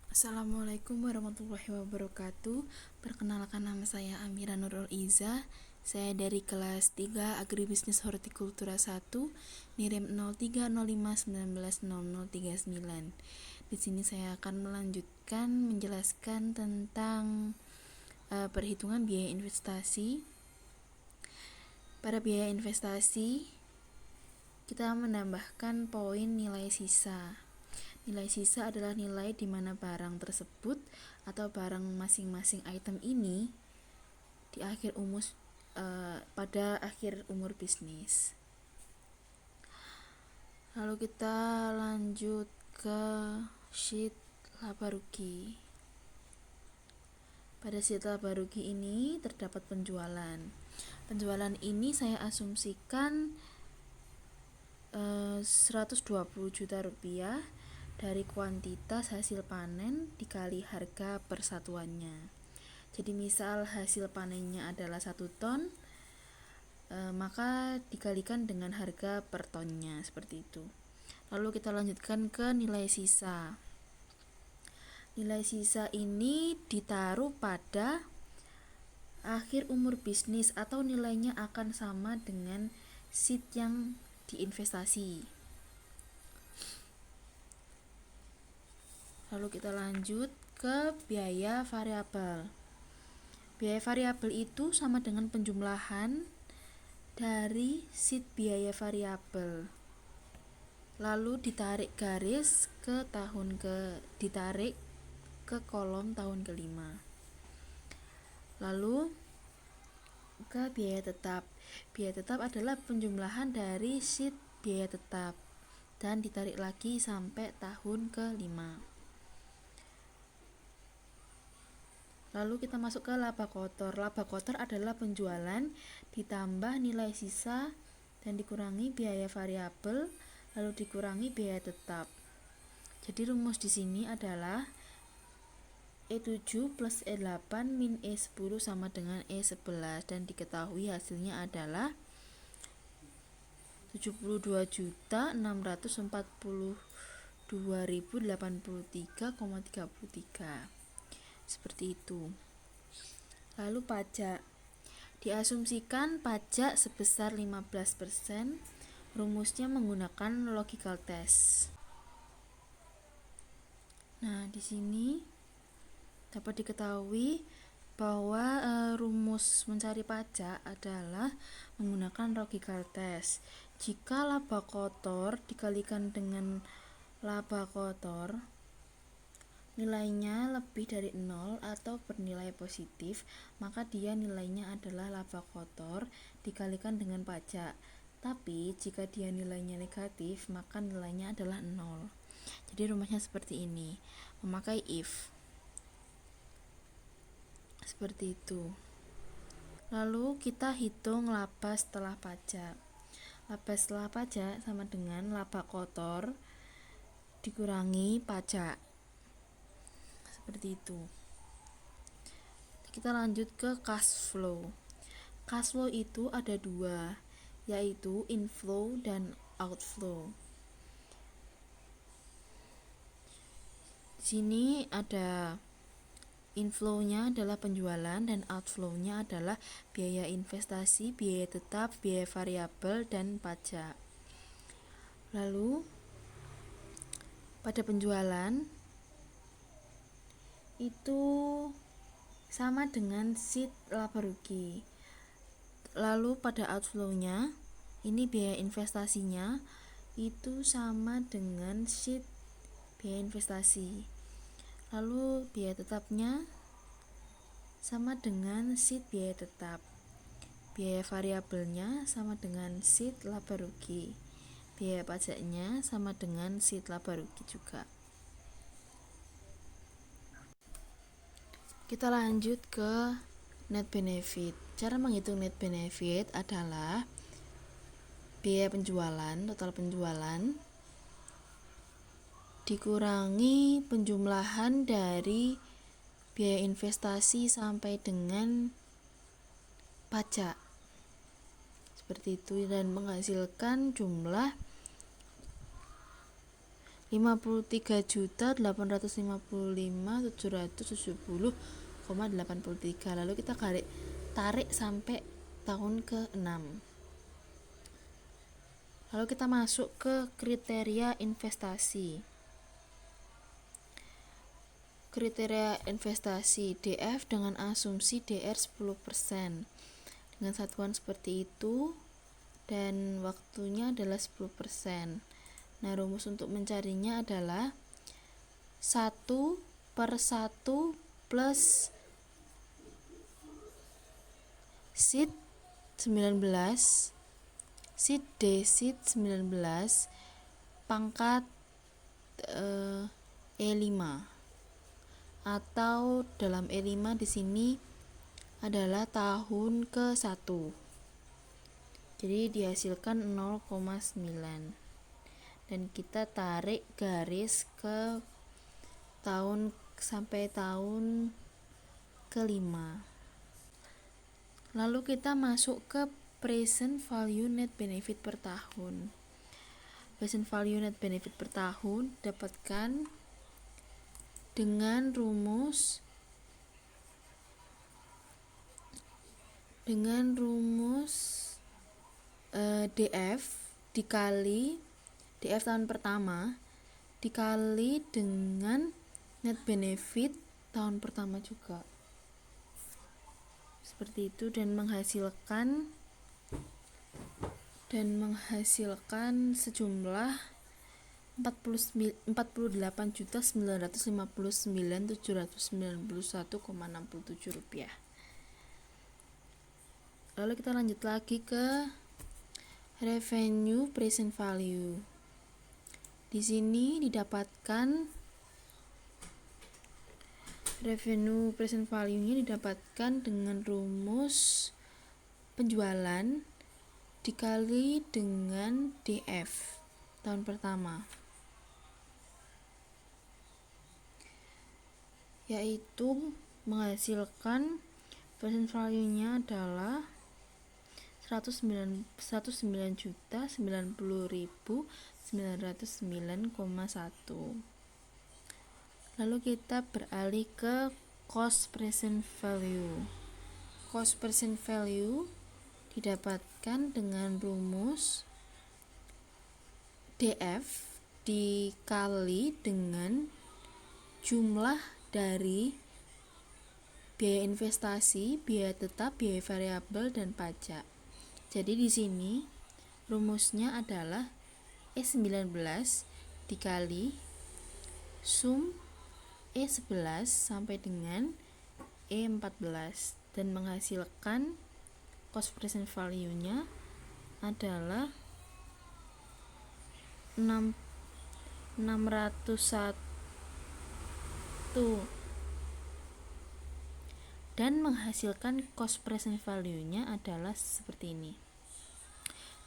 Assalamualaikum warahmatullahi wabarakatuh. Perkenalkan, nama saya Amira Nurul Iza. Saya dari kelas 3 Agribisnis Hortikultura 1, NIREM 0305190039. Di sini saya akan melanjutkan menjelaskan tentang perhitungan biaya investasi. Pada biaya investasi, kita menambahkan poin nilai sisa. Nilai sisa adalah nilai di mana barang tersebut atau barang masing-masing item ini di pada akhir umur bisnis. Lalu kita lanjut ke sheet laba rugi. Pada sheet laba rugi ini terdapat penjualan. Penjualan ini saya asumsikan 120 juta rupiah dari kuantitas hasil panen dikali harga per satuannya. Jadi misal hasil panennya adalah 1 ton, maka dikalikan dengan harga per tonnya, seperti itu. Lalu kita lanjutkan ke nilai sisa. Nilai sisa ini ditaruh pada akhir umur bisnis atau nilainya akan sama dengan sheet yang diinvestasi. Lalu kita lanjut ke biaya variabel. Biaya variabel itu sama dengan penjumlahan dari sheet biaya variabel. Lalu ditarik garis ditarik ke kolom tahun kelima. Lalu ke biaya tetap. Biaya tetap adalah penjumlahan dari sheet biaya tetap dan ditarik lagi sampai tahun kelima. Lalu kita masuk ke laba kotor. Laba kotor adalah penjualan ditambah nilai sisa dan dikurangi biaya variabel, lalu dikurangi biaya tetap. Jadi rumus di sini adalah E7 plus E8 min E10 sama dengan E11, dan diketahui hasilnya adalah 72.642.083,33. Seperti itu. Lalu pajak. Diasumsikan pajak sebesar 15%. Rumusnya menggunakan logical test. Nah, di sini dapat diketahui bahwa rumus mencari pajak adalah menggunakan logical test. Jika laba kotor dikalikan dengan laba kotor, nilainya lebih dari 0 atau bernilai positif, maka dia nilainya adalah laba kotor dikalikan dengan pajak. Tapi jika dia nilainya negatif, maka nilainya adalah 0. Jadi rumusnya seperti ini, memakai if. Seperti itu. Lalu kita hitung laba setelah pajak. Laba setelah pajak sama dengan laba kotor dikurangi pajak. Seperti itu. Kita lanjut ke cash flow. Cash flow itu ada dua, yaitu inflow dan outflow. Di sini ada inflow-nya adalah penjualan dan outflow-nya adalah biaya investasi, biaya tetap, biaya variabel, dan pajak. Lalu pada penjualan itu sama dengan sheet laba rugi. Lalu pada outflow-nya, ini biaya investasinya itu sama dengan sheet biaya investasi. Lalu biaya tetapnya sama dengan sheet biaya tetap. Biaya variabelnya sama dengan sheet laba rugi. Biaya pajaknya sama dengan sheet laba rugi juga. Kita lanjut ke net benefit. Cara menghitung net benefit adalah biaya penjualan, total penjualan, dikurangi penjumlahan dari biaya investasi sampai dengan pajak. Seperti itu, dan menghasilkan jumlah 53.855.770,83. Lalu kita tarik sampai tahun ke-6. Lalu kita masuk ke kriteria investasi. Kriteria investasi DF dengan asumsi DR 10% dengan satuan seperti itu dan waktunya adalah 10%. Nah, rumus untuk mencarinya adalah 1/1 plus SID 19 SID DSID 19 pangkat E5, atau dalam E5 di sini adalah tahun ke-1. Jadi dihasilkan 0,9 dan kita tarik garis ke tahun sampai tahun ke-5. Lalu kita masuk ke present value net benefit per tahun. Present value net benefit per tahun dapatkan dengan rumus DF dikali DF tahun pertama dikali dengan net benefit tahun pertama juga, seperti itu, dan menghasilkan sejumlah 48.959.791,67 rupiah. Lalu kita lanjut lagi ke revenue present value. Di sini didapatkan revenue present value-nya didapatkan dengan rumus penjualan dikali dengan DF tahun pertama, yaitu menghasilkan present value-nya adalah 109.990.909,1. Lalu kita beralih ke cost present value. Cost present value didapatkan dengan rumus DF dikali dengan jumlah dari biaya investasi, biaya tetap, biaya variabel, dan pajak. Jadi di sini rumusnya adalah E19 dikali sum E11 sampai dengan E14 dan menghasilkan cost present value-nya adalah 601 dan menghasilkan cost present value-nya adalah seperti ini.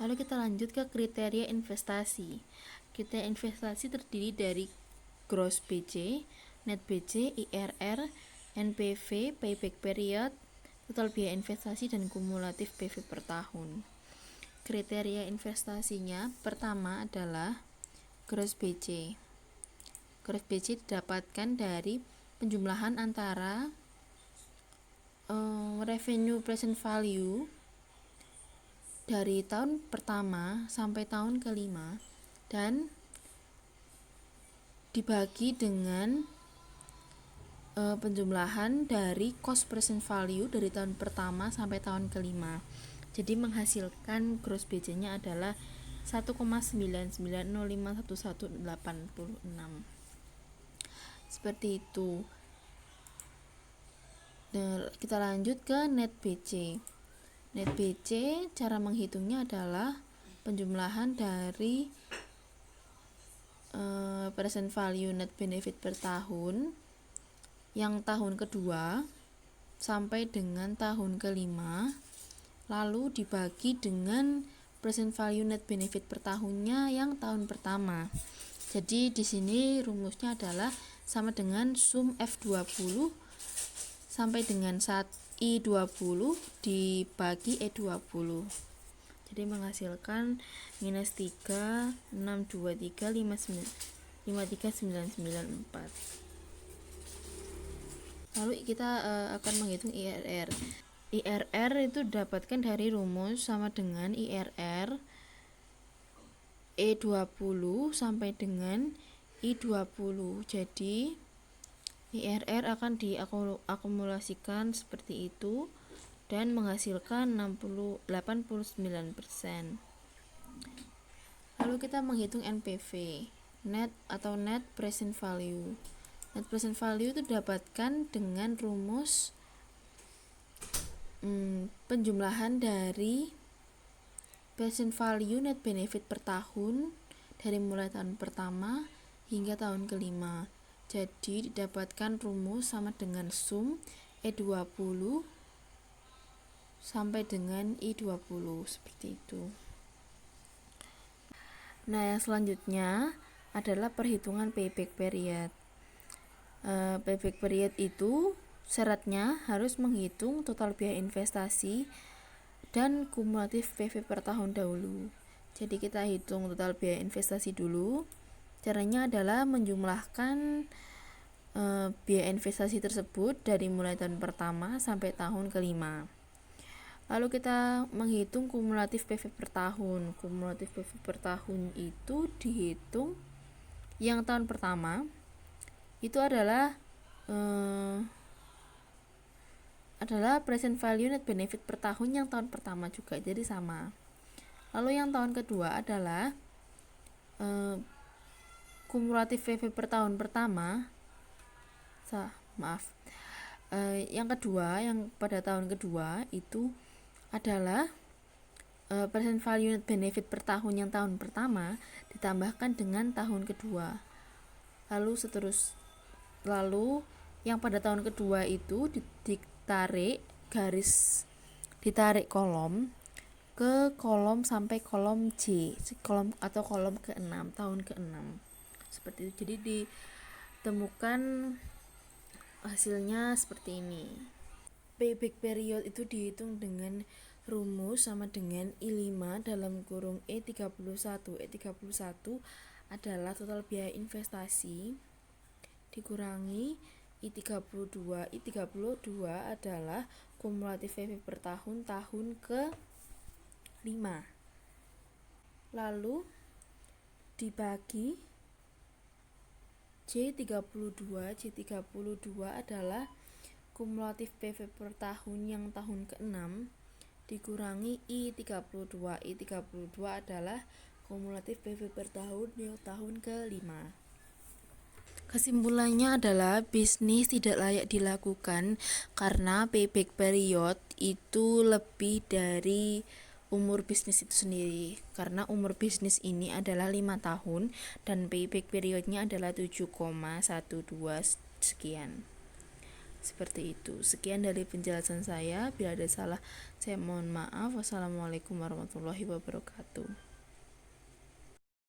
Lalu kita lanjut ke kriteria investasi. Kriteria investasi terdiri dari gross BC, net BC, IRR, NPV, payback period, total biaya investasi, dan kumulatif PV per tahun. Kriteria investasinya pertama adalah gross BC. Gross BC didapatkan dari penjumlahan antara revenue present value dari tahun pertama sampai tahun ke-5 dan dibagi dengan penjumlahan dari cost present value dari tahun pertama sampai tahun ke-5. Jadi menghasilkan gross BC-nya adalah 1,9905186. Seperti itu. Dan kita lanjut ke net BC. Net BC cara menghitungnya adalah penjumlahan dari present value net benefit per tahun yang tahun kedua sampai dengan tahun ke-5, lalu dibagi dengan present value net benefit per tahunnya yang tahun pertama. Jadi di sini rumusnya adalah sama dengan sum F20 sampai dengan I20 dibagi E20. Jadi menghasilkan minus 3, 6, 2, 3, 5, 9, 53994. Lalu kita akan menghitung IRR. IRR itu didapatkan dari rumus sama dengan IRR E20 sampai dengan I20. Jadi IRR akan diakumulasikan seperti itu dan menghasilkan 89%. Lalu kita menghitung NPV, net atau net present value. Net present value itu didapatkan dengan rumus penjumlahan dari present value net benefit per tahun dari mulai tahun pertama hingga tahun kelima. Jadi didapatkan rumus sama dengan sum E20 sampai dengan I20 seperti itu. Nah, yang selanjutnya adalah perhitungan payback period. Payback period itu syaratnya harus menghitung total biaya investasi dan kumulatif PV per tahun dahulu. Jadi kita hitung total biaya investasi dulu. Caranya adalah menjumlahkan biaya investasi tersebut dari mulai tahun pertama sampai tahun kelima. Lalu kita menghitung kumulatif PV per tahun. Kumulatif PV per tahun itu dihitung yang tahun pertama itu adalah present value net benefit per tahun yang tahun pertama juga, jadi sama. Lalu yang tahun kedua adalah kumulatif PV per tahun pertama. Yang kedua, yang pada tahun kedua itu adalah present value net benefit per tahun yang tahun pertama ditambahkan dengan tahun kedua. Lalu yang pada tahun kedua itu ditarik kolom ke kolom sampai kolom J, kolom atau kolom ke-6, tahun ke-6. Seperti itu. Jadi ditemukan hasilnya seperti ini. Payback period itu dihitung dengan rumus sama dengan I5 dalam kurung E31. E31 adalah total biaya investasi dikurangi I32. I32 adalah kumulatif PV per tahun ke-5. Lalu dibagi J32. J32 adalah kumulatif PV per tahun yang tahun ke-6 dikurangi I32. I32 adalah kumulatif PV per tahun yang tahun ke-5. Kesimpulannya adalah bisnis tidak layak dilakukan karena payback period itu lebih dari umur bisnis itu sendiri. Karena umur bisnis ini adalah 5 tahun dan payback periodnya adalah 7,12 sekian. Seperti itu. Sekian dari penjelasan saya. Bila ada salah, saya mohon maaf. Wassalamualaikum warahmatullahi wabarakatuh.